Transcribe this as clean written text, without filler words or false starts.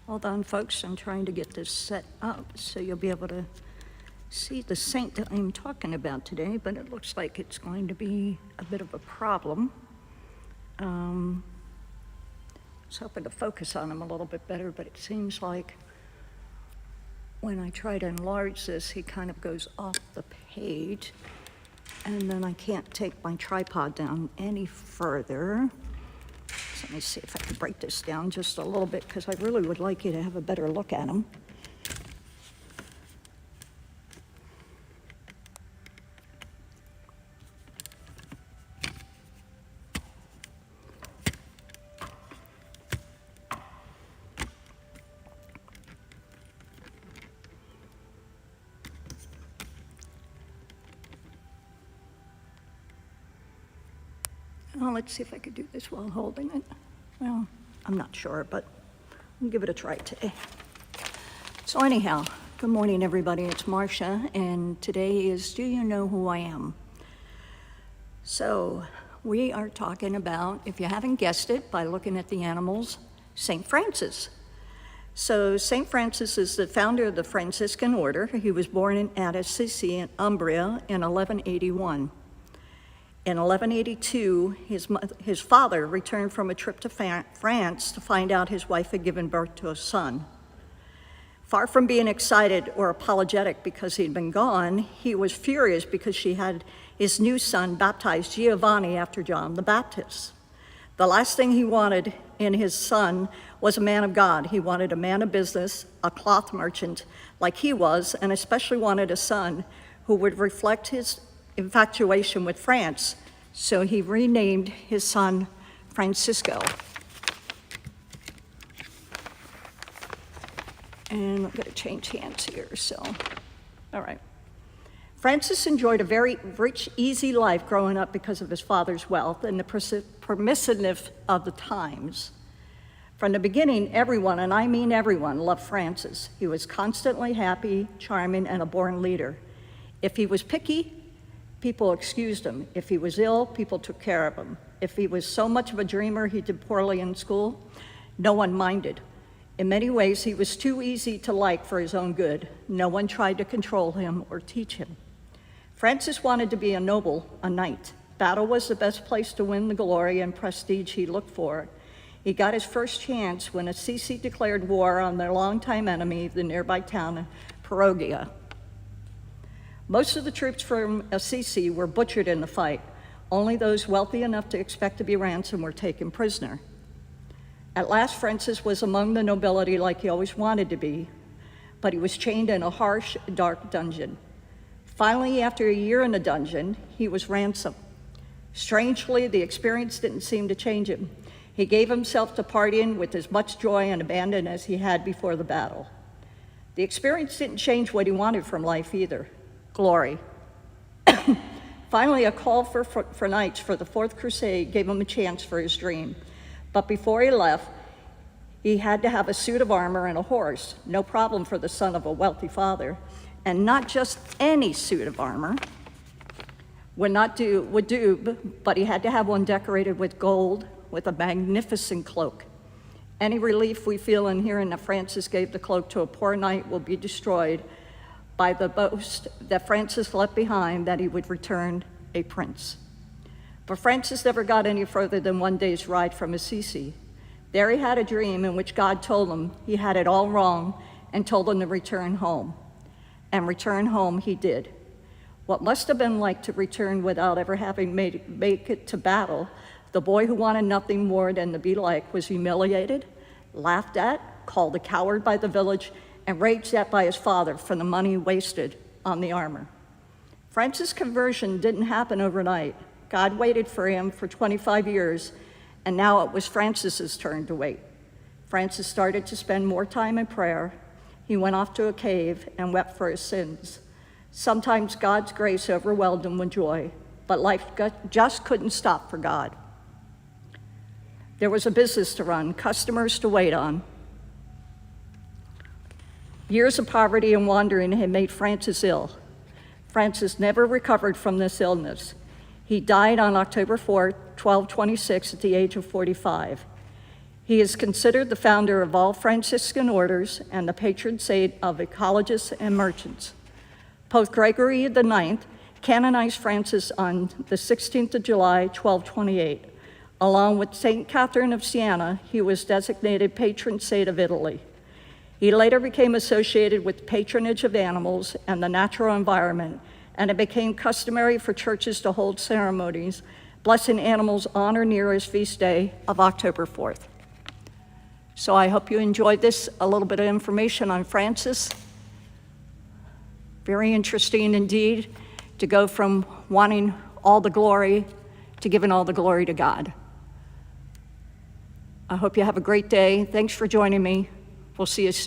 Hold on, folks, I'm trying to get this set up so you'll be able to see the saint that I'm talking about today, but it looks like it's going to be a bit of a problem. I was hoping to focus on him a little bit better, but it seems like when I try to enlarge this, he kind of goes off the page, and then I can't take my tripod down any further. So let me see if I can break this down just a little bit, because I really would like you to have a better look at him. Oh, let's see if I could do this while holding it. Well, I'm not sure, but I'll give it a try today. So anyhow, good morning, everybody. It's Marcia, and today is Do You Know Who I Am? So we are talking about, if you haven't guessed it by looking at the animals, St. Francis. So St. Francis is the founder of the Franciscan order. He was born at Assisi in Umbria in 1181. In 1182, his father returned from a trip to France to find out his wife had given birth to a son. Far from being excited or apologetic because he'd been gone, he was furious because she had his new son baptized Giovanni after John the Baptist. The last thing he wanted in his son was a man of God. He wanted a man of business, a cloth merchant like he was, and especially wanted a son who would reflect his infatuation with France, so he renamed his son Francisco. And I'm going to change hands here, so, all right. Francis enjoyed a very rich, easy life growing up because of his father's wealth and the permissiveness of the times. From the beginning, everyone, and I mean everyone, loved Francis. He was constantly happy, charming, and a born leader. If he was picky, people excused him. If he was ill, people took care of him. If he was so much of a dreamer he did poorly in school, no one minded. In many ways, he was too easy to like for his own good. No one tried to control him or teach him. Francis wanted to be a noble, a knight. Battle was the best place to win the glory and prestige he looked for. He got his first chance when Assisi declared war on their longtime enemy, the nearby town of Perugia. Most of the troops from Assisi were butchered in the fight. Only those wealthy enough to expect to be ransomed were taken prisoner. At last, Francis was among the nobility like he always wanted to be, but he was chained in a harsh, dark dungeon. Finally, after a year in the dungeon, he was ransomed. Strangely, the experience didn't seem to change him. He gave himself to partying with as much joy and abandon as he had before the battle. The experience didn't change what he wanted from life either. Glory. Finally, a call for knights for the Fourth Crusade gave him a chance for his dream. But before he left, he had to have a suit of armor and a horse. No problem for the son of a wealthy father. And not just any suit of armor would do, but he had to have one decorated with gold, with a magnificent cloak. Any relief we feel in hearing that Francis gave the cloak to a poor knight will be destroyed by the boast that Francis left behind that he would return a prince. But Francis never got any further than one day's ride from Assisi. There he had a dream in which God told him he had it all wrong and told him to return home. And return home he did. What must have been like to return without ever having made it to battle, the boy who wanted nothing more than to be like was humiliated, laughed at, called a coward by the village, and raged at by his father for the money wasted on the armor. Francis' conversion didn't happen overnight. God waited for him for 25 years, and now it was Francis's turn to wait. Francis started to spend more time in prayer. He went off to a cave and wept for his sins. Sometimes God's grace overwhelmed him with joy, but life just couldn't stop for God. There was a business to run, customers to wait on. Years of poverty and wandering had made Francis ill. Francis never recovered from this illness. He died on October 4, 1226, at the age of 45. He is considered the founder of all Franciscan orders and the patron saint of ecologists and merchants. Pope Gregory IX canonized Francis on the 16th of July, 1228. Along with Saint Catherine of Siena, he was designated patron saint of Italy. He later became associated with patronage of animals and the natural environment, and it became customary for churches to hold ceremonies blessing animals on or near his feast day of October 4th. So I hope you enjoyed this, a little bit of information on Francis. Very interesting indeed to go from wanting all the glory to giving all the glory to God. I hope you have a great day. Thanks for joining me. We'll see you soon.